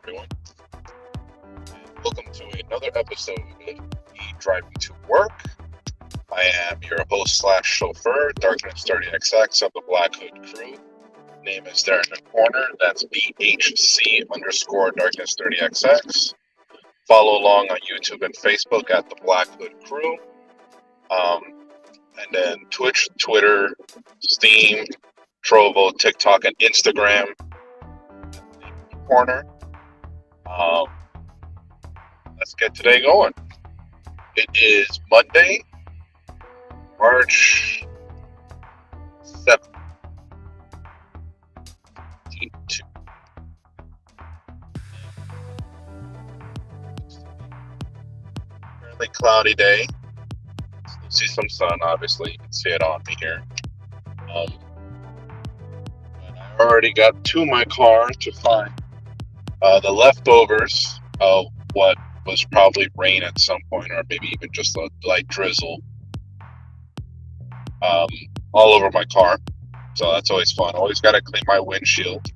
everyone. Welcome to another episode of Me Driving to Work. I am your host slash chauffeur, Darkness 30XX of the Black Hood crew. Name is Darren McCorner. That's BHC underscore Darkness 30XX. Follow along on YouTube and Facebook at the Black Hood crew. And then Twitch, Twitter, Steam, Trovo, TikTok, and Instagram. Corner. Let's get today going. It is Monday, March 7th. Fairly cloudy day. Still see some sun, obviously. You can see it on me here. And I already got to my car to find the leftovers of what was probably rain at some point, or maybe even just a light drizzle, all over my car. So that's always fun. Always got to clean my windshield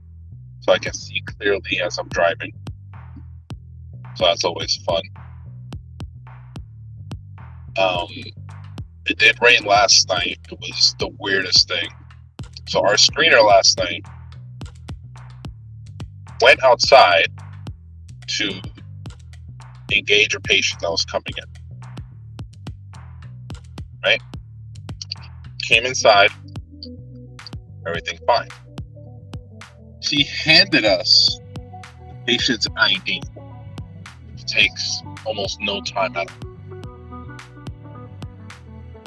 so I can see clearly as I'm driving. So that's always fun. It did rain last night. It was the weirdest thing. So our screener last night went outside to engage a patient that was coming in. Right? Came inside. Everything fine. She handed us the patient's ID. It takes almost no time at all.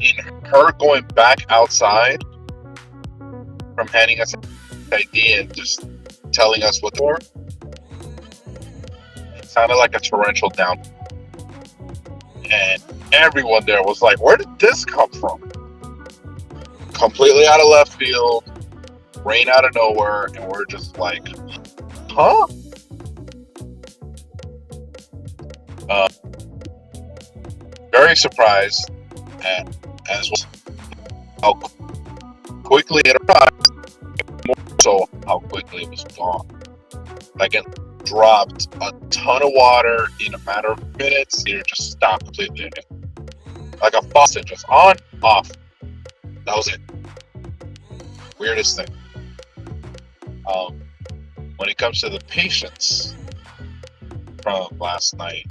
In her going back outside from handing us an ID and just telling us what for, it sounded like a torrential down. And everyone there was like, where did this come from? Completely out of left field, rain out of nowhere, and we're just like, huh? Very surprised at as well how quickly it arrived, more so how quickly it was gone. Like it dropped a ton of water in a matter of minutes. It just stopped completely. Like a faucet, just on, off. That was it. Weirdest thing. When it comes to the patients from last night,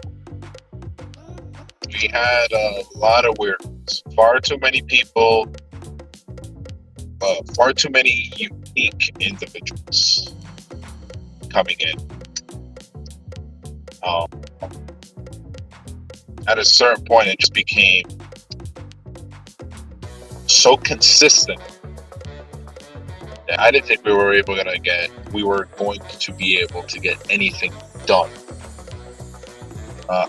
we had a lot of weird ones. Far too many people, far too many unique individuals coming in. At a certain point, it just became so consistent that I didn't think we were going to be able to get anything done.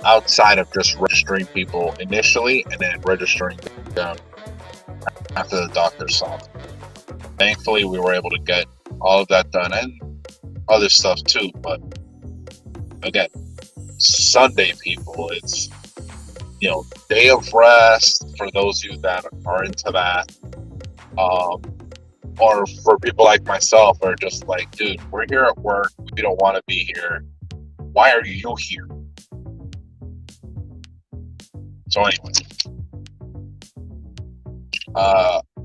Outside of just registering people initially and then registering them after the doctor saw them. Thankfully, we were able to get all of that done and other stuff too. But again, Sunday people, it's, day of rest for those of you that are into that. Or for people like myself are just like, dude, we're here at work. We don't want to be here. Why are you here? So anyway,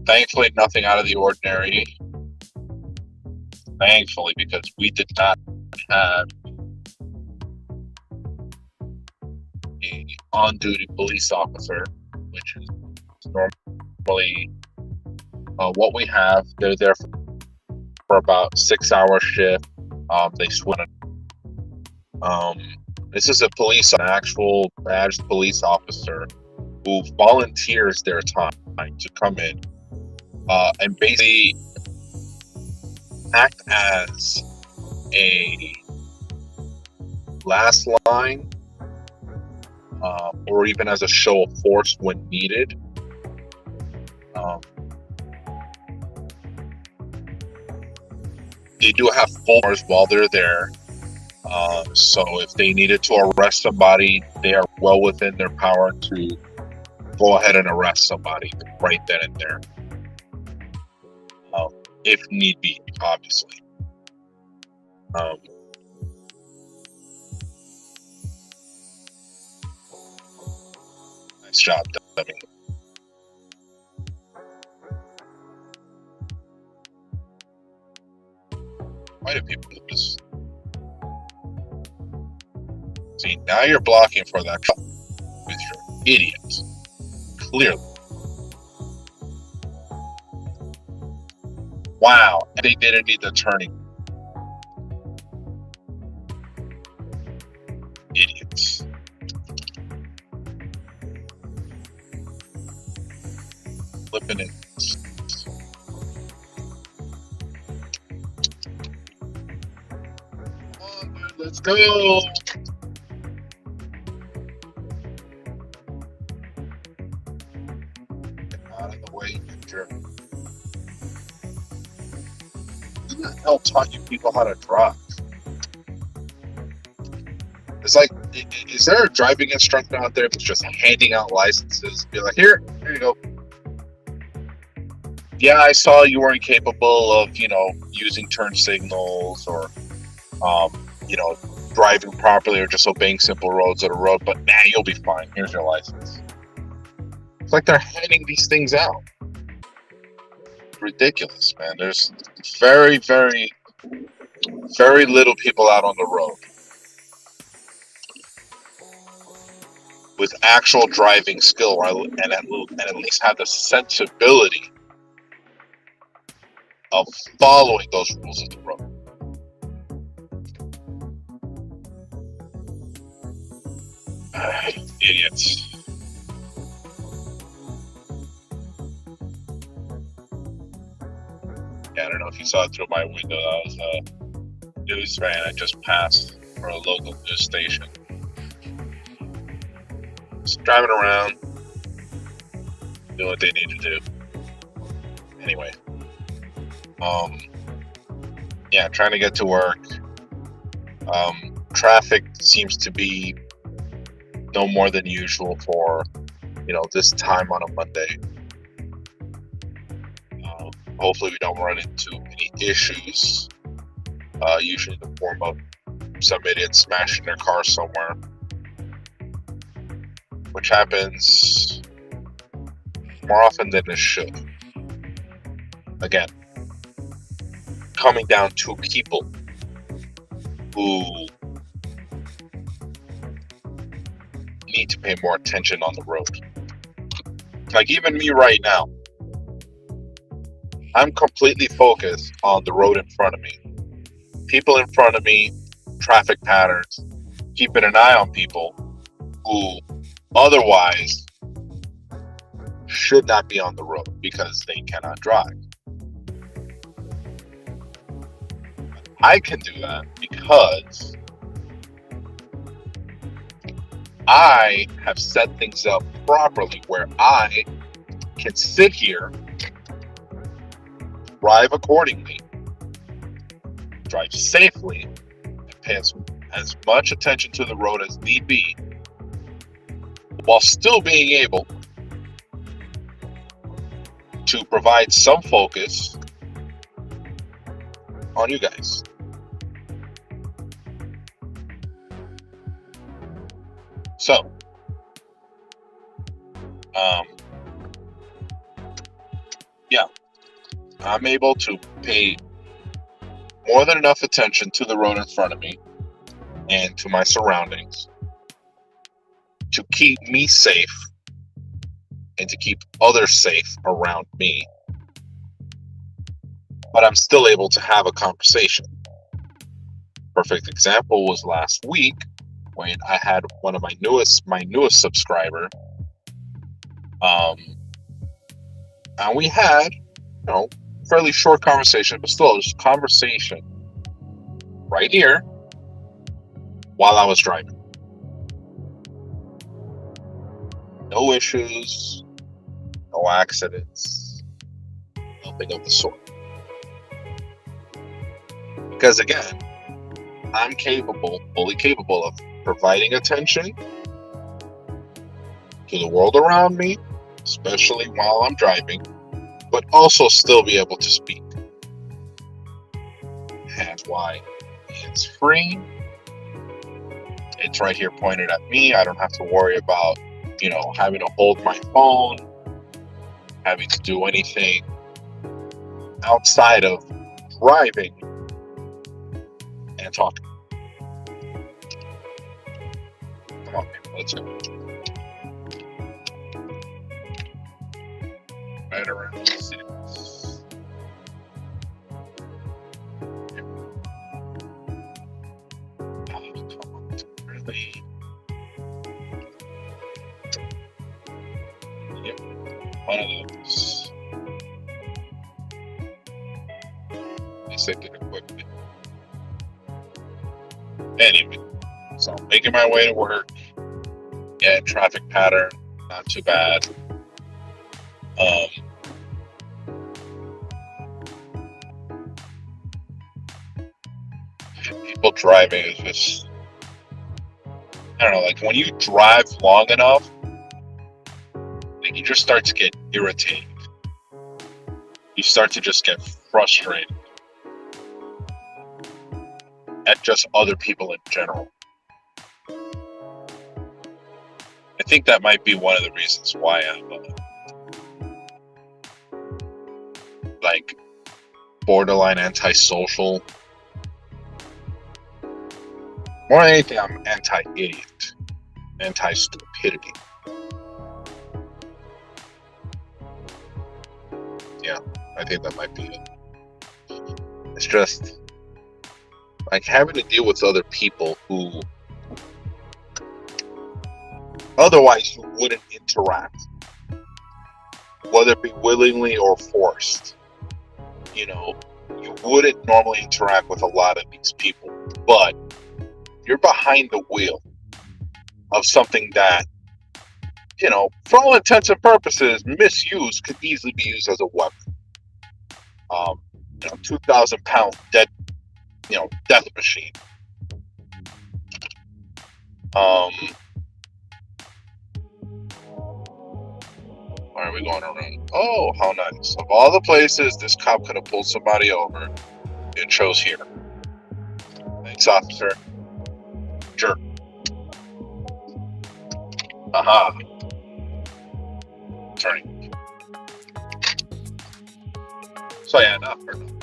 thankfully nothing out of the ordinary. Thankfully, because we did not have a on-duty police officer, which is normally what we have. They're there for about 6-hour shift. They swim. This is an actual badged police officer who volunteers their time to come in and basically act as a last line or even as a show of force when needed. They do have full powers while they're there. So if they needed to arrest somebody, they are well within their power to go ahead and arrest somebody right then and there. If need be, obviously. its job done. I mean, why do people do this? See, now you're blocking for that cut with your idiot. Clearly. Wow, they didn't need the turning. Idiots. Flipping it. Come on, dude, let's go. Get out of the way, you jerk. Who the hell taught you people how to drive? It's like, is there a driving instructor out there that's just handing out licenses? Be like, here you go. Yeah, I saw you weren't capable of, using turn signals or, driving properly or just obeying simple roads of the road, but you'll be fine. Here's your license. It's like they're handing these things out. Ridiculous, man. There's very, very, very little people out on the road with actual driving skill and at least have the sensibility of following those rules of the road. Idiots. Yeah, I don't know if you saw it through my window. That was a news van I just passed for a local news station. Just driving around, doing what they need to do. Anyway, trying to get to work. Traffic seems to be no more than usual for, this time on a Monday. Hopefully we don't run into any issues, usually in the form of some idiot smashing their car somewhere, which happens more often than it should. Again, coming down to people who need to pay more attention on the road. Like even me right now, I'm completely focused on the road in front of me. People in front of me, traffic patterns, keeping an eye on people who otherwise should not be on the road because they cannot drive. I can do that because I have set things up properly where I can sit here, drive accordingly, drive safely, and pay as much attention to the road as need be, while still being able to provide some focus on you guys. So, I'm able to pay more than enough attention to the road in front of me and to my surroundings to keep me safe and to keep others safe around me. But I'm still able to have a conversation. Perfect example was last week when I had one of my newest subscriber, and we had, fairly short conversation, but still, just conversation right here while I was driving. No issues, no accidents, nothing of the sort. Because again, I'm fully capable of providing attention to the world around me, especially while I'm driving, but also still be able to speak. That's why it's free. It's right here pointed at me. I don't have to worry about having to hold my phone, having to do anything outside of driving and talking. Come on, people, let's go. Right around 6. Really? Yep, one of those. They said get equipment. Anyway, so I'm making my way to work. Yeah, traffic pattern, not too bad. People driving is just, I don't know, like when you drive long enough, like you just start to get irritated. You start to just get frustrated at just other people in general. I think that might be one of the reasons why I'm like borderline antisocial. More than anything, I'm anti-idiot, anti-stupidity. Yeah, I think that might be it. It's just like having to deal with other people who otherwise you wouldn't interact, whether it be willingly or forced. You wouldn't normally interact with a lot of these people, but you're behind the wheel of something that, for all intents and purposes, misused could easily be used as a weapon. 2,000-pound death machine. Why are we going around? Oh, how nice. Of all the places this cop could have pulled somebody over, it chose here. Thanks, officer. Jerk. Aha. Turning. So yeah, not for nothing.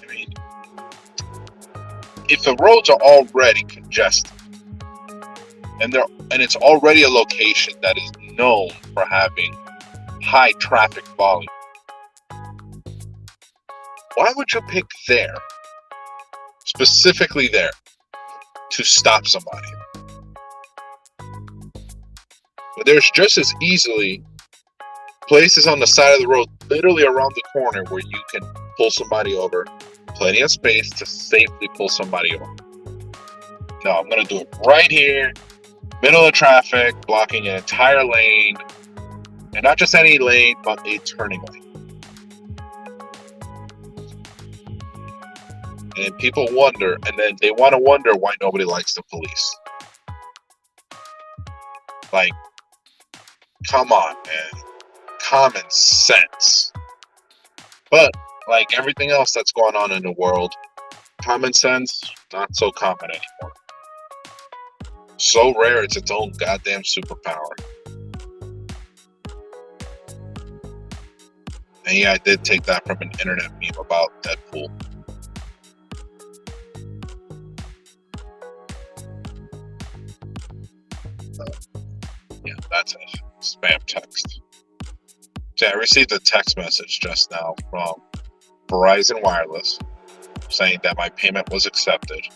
I mean, if the roads are already congested, and it's already a location that is known for having high traffic volume, why would you pick there, specifically there, to stop somebody? But there's just as easily places on the side of the road, literally around the corner, where you can pull somebody over, plenty of space to safely pull somebody over. No, I'm going to do it right here, middle of traffic, blocking an entire lane, and not just any lane, but a turning lane. And people wonder, and then they want to wonder why nobody likes the police. Like, come on, man. Common sense. But, like everything else that's going on in the world, common sense, not so common anymore. So rare, it's its own goddamn superpower. And yeah, I did take that from an internet meme about Deadpool. Yeah, that's a spam text. So I received a text message just now from Verizon Wireless saying that my payment was accepted.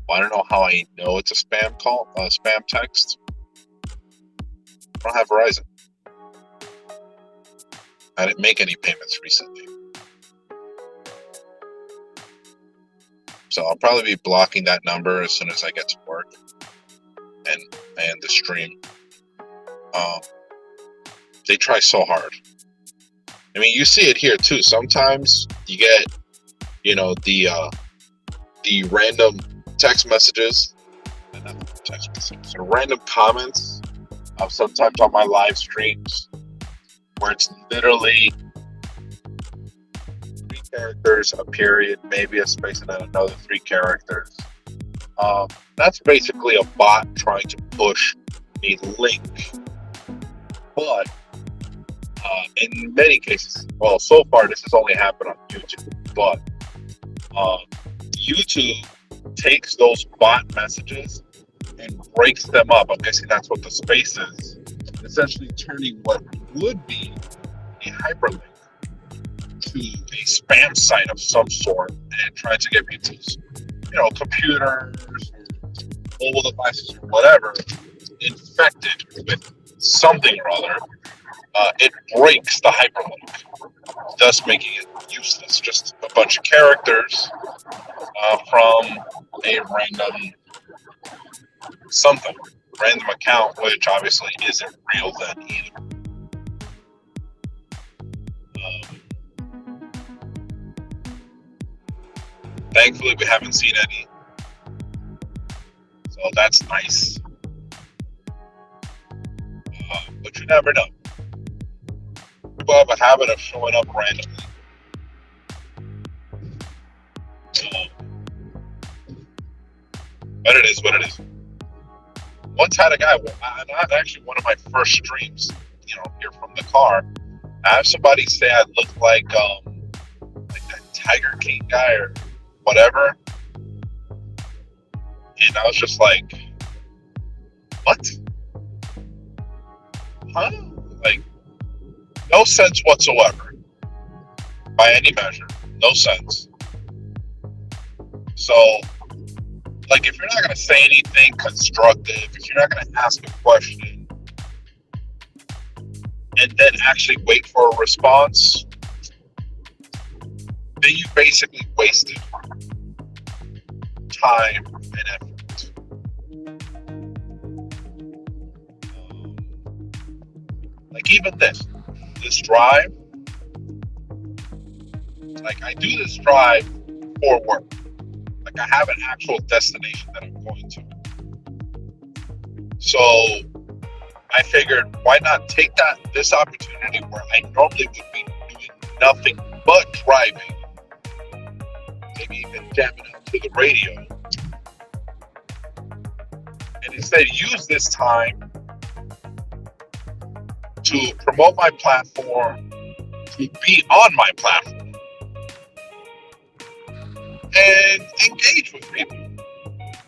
Well, I don't know how I know it's a spam call, spam text. I don't have Verizon. I didn't make any payments recently. So I'll probably be blocking that number as soon as I get to work and the stream. They try so hard. I mean, you see it here too. Sometimes you get, the random text messages, so random comments sometimes on my live streams where it's literally 3 characters, a period, maybe a space, and then another 3 characters. That's basically a bot trying to push a link. But in many cases, well, so far this has only happened on YouTube, but YouTube takes those bot messages and breaks them up. I'm guessing that's what the space is. Essentially turning what would be a hyperlink to a spam site of some sort and trying to get people's, computers, mobile devices, or whatever, infected with something or other. It breaks the hyperlink, thus making it useless. Just a bunch of characters from a random account, which obviously isn't real then either. Thankfully, we haven't seen any, so that's nice. But you never know. People have a habit of showing up randomly. But it is what it is. Once had a guy, not actually one of my first streams, here from the car, I have somebody say I look like that Tiger King guy or whatever. And I was just like, what? Huh? Like, no sense whatsoever. By any measure. No sense. So, like, if you're not going to say anything constructive, if you're not going to ask a question, and then actually wait for a response, then you basically wasted time and effort. Like even this drive, like I do this drive for work. Like I have an actual destination that I'm going to. So I figured, why not take this opportunity where I normally would be doing nothing but driving, maybe even jamming out to the radio, and instead use this time to promote my platform, to be on my platform, and engage with people.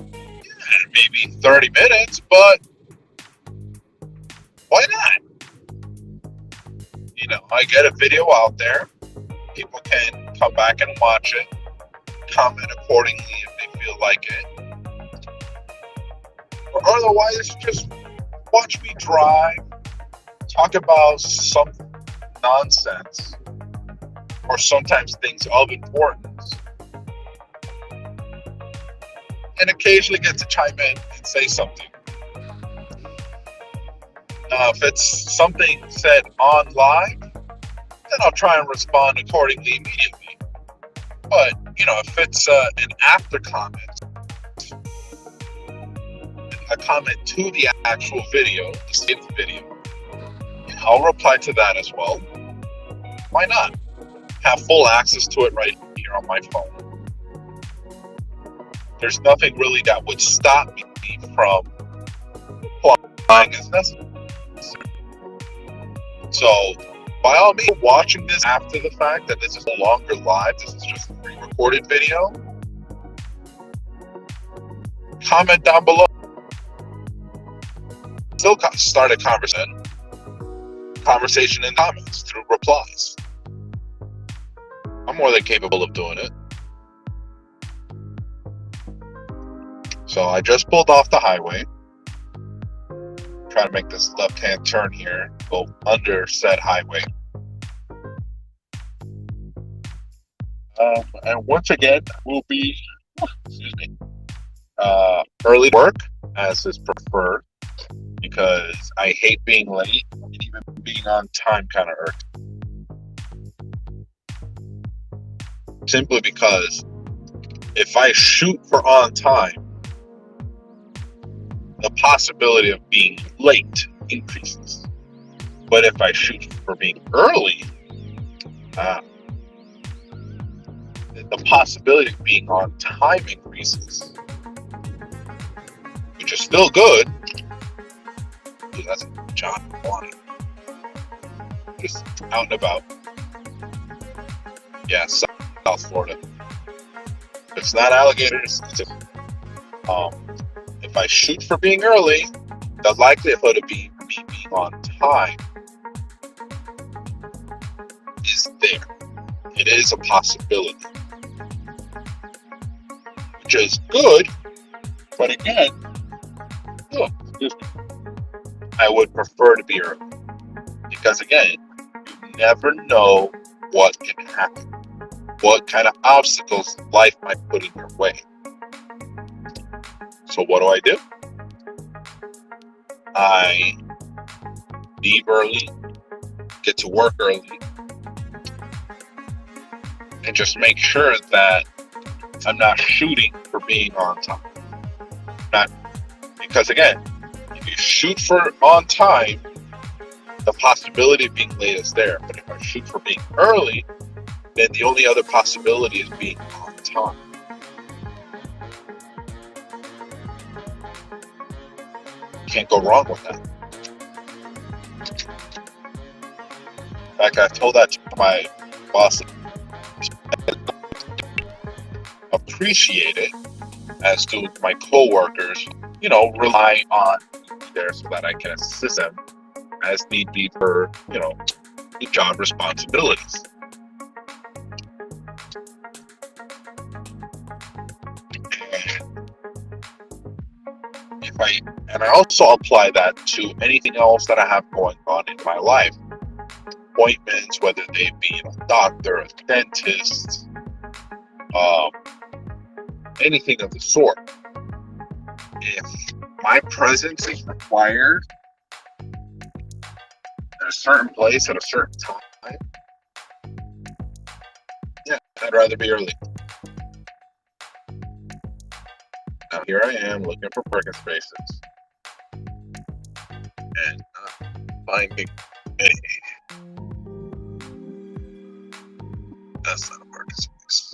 Yeah, maybe 30 minutes, but why not? I get a video out there. People can come back and watch it, comment accordingly if they feel like it. Or otherwise, just watch me drive, talk about some nonsense, or sometimes things of importance, and occasionally get to chime in and say something. If it's something said on live, then I'll try and respond accordingly immediately. But, if it's an after comment, a comment to the actual video, the saved video, I'll reply to that as well. Why not? Have full access to it right here on my phone. There's nothing really that would stop me from applying as necessary. So, by all means, watching this after the fact, that this is no longer live, this is just a pre-recorded video, comment down below. Still start a conversation in comments through replies. I'm more than capable of doing it. So I just pulled off the highway. Trying to make this left-hand turn here, go under said highway. And once again, we'll be, early work as is preferred, because I hate being late, and even being on time kind of irks. Simply because if I shoot for on time, the possibility of being late increases. But if I shoot for being early, the possibility of being on time increases. which is still good. Dude, that's John Bonnie. Just out and about. Yeah, South Florida. It's not alligators. If I shoot for being early, the likelihood of me being on time is there. It is a possibility, which is good. But again, I would prefer to be early because again, you never know what can happen, what kind of obstacles life might put in your way. So what do? I leave early, get to work early, and just make sure that I'm not shooting for being on time. Because again, if you shoot for on time, the possibility of being late is there. But if I shoot for being early, then the only other possibility is being on time. Can't go wrong with that. In fact, I told that to my boss. Appreciate it, as do my coworkers. Rely on me there so that I can assist them as need be for the job responsibilities. And I also apply that to anything else that I have going on in my life. Appointments, whether they be a doctor, a dentist, anything of the sort. If my presence is required at a certain place at a certain time, yeah, I'd rather be early. Now here I am looking for parking spaces and not finding any. That's not a parking space.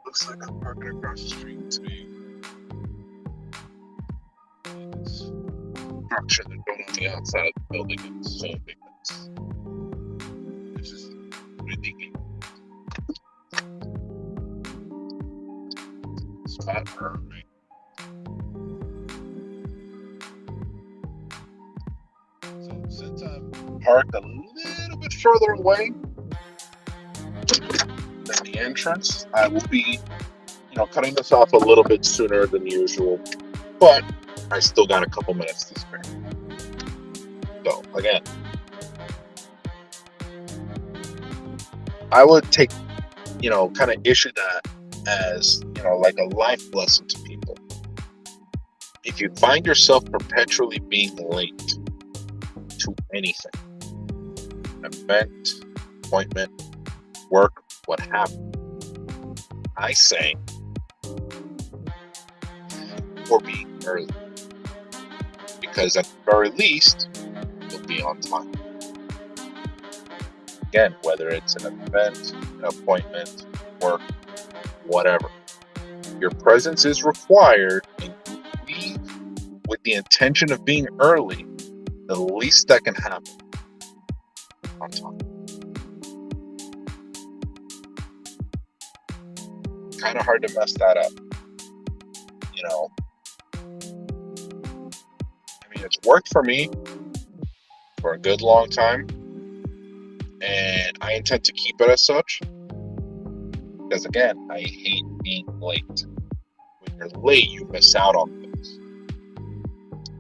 Looks like I'm parking across the street to me. Structure that going on the outside of the building is so big. It's just ridiculous. Spot right. So since I'm parked a little bit further away than the entrance, I will be, cutting this off a little bit sooner than usual, but I still got a couple minutes to spare. So again, I would take, kind of issue that as, like a life lesson to people. If you find yourself perpetually being late to anything, event, appointment, work, what have you, I say, or being early. Because at the very least, you'll be on time. Again, whether it's an event, an appointment, work, whatever. Your presence is required, and you leave with the intention of being early, the least that can happen on time. Kind of hard to mess that up. It's worked for me for a good long time, and I intend to keep it as such. Because again, I hate being late. When you're late, you miss out on things.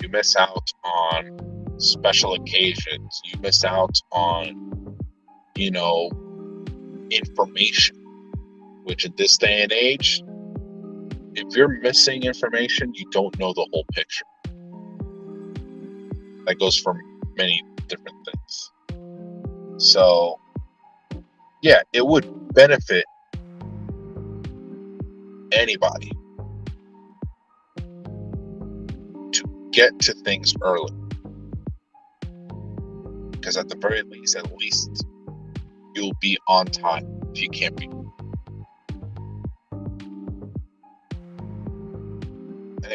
You miss out on special occasions. You miss out on, information. Which in this day and age, if you're missing information, you don't know the whole picture. That goes for many different things. So, yeah, it would benefit anybody to get to things early. Because at the very least, you'll be on time if you can't be.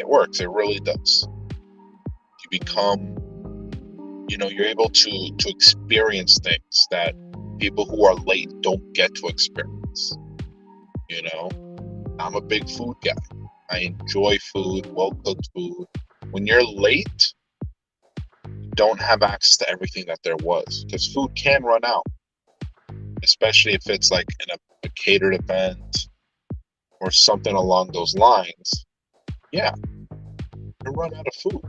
It works. It really does. You become, you're able to experience things that people who are late don't get to experience. I'm a big food guy. I enjoy food, well-cooked food. When you're late, you don't have access to everything that there was, because food can run out, especially if it's like in a catered event or something along those lines. Yeah, you run out of food.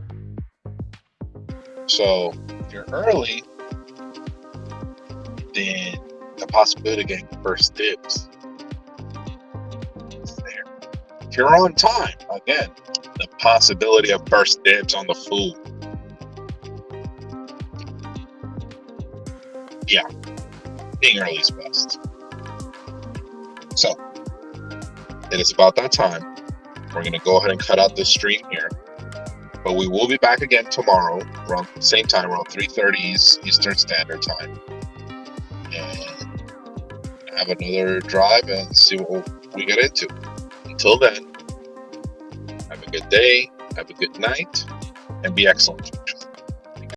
So if you're early, then the possibility of getting first dibs is there. If you're on time, again, the possibility of first dibs on the food. Yeah, being early is best. So it is about that time. We're going to go ahead and cut out this stream here. But we will be back again tomorrow around the same time, around 3:30 Eastern Standard Time. And have another drive and see what we get into. Until then, have a good day, have a good night, and be excellent.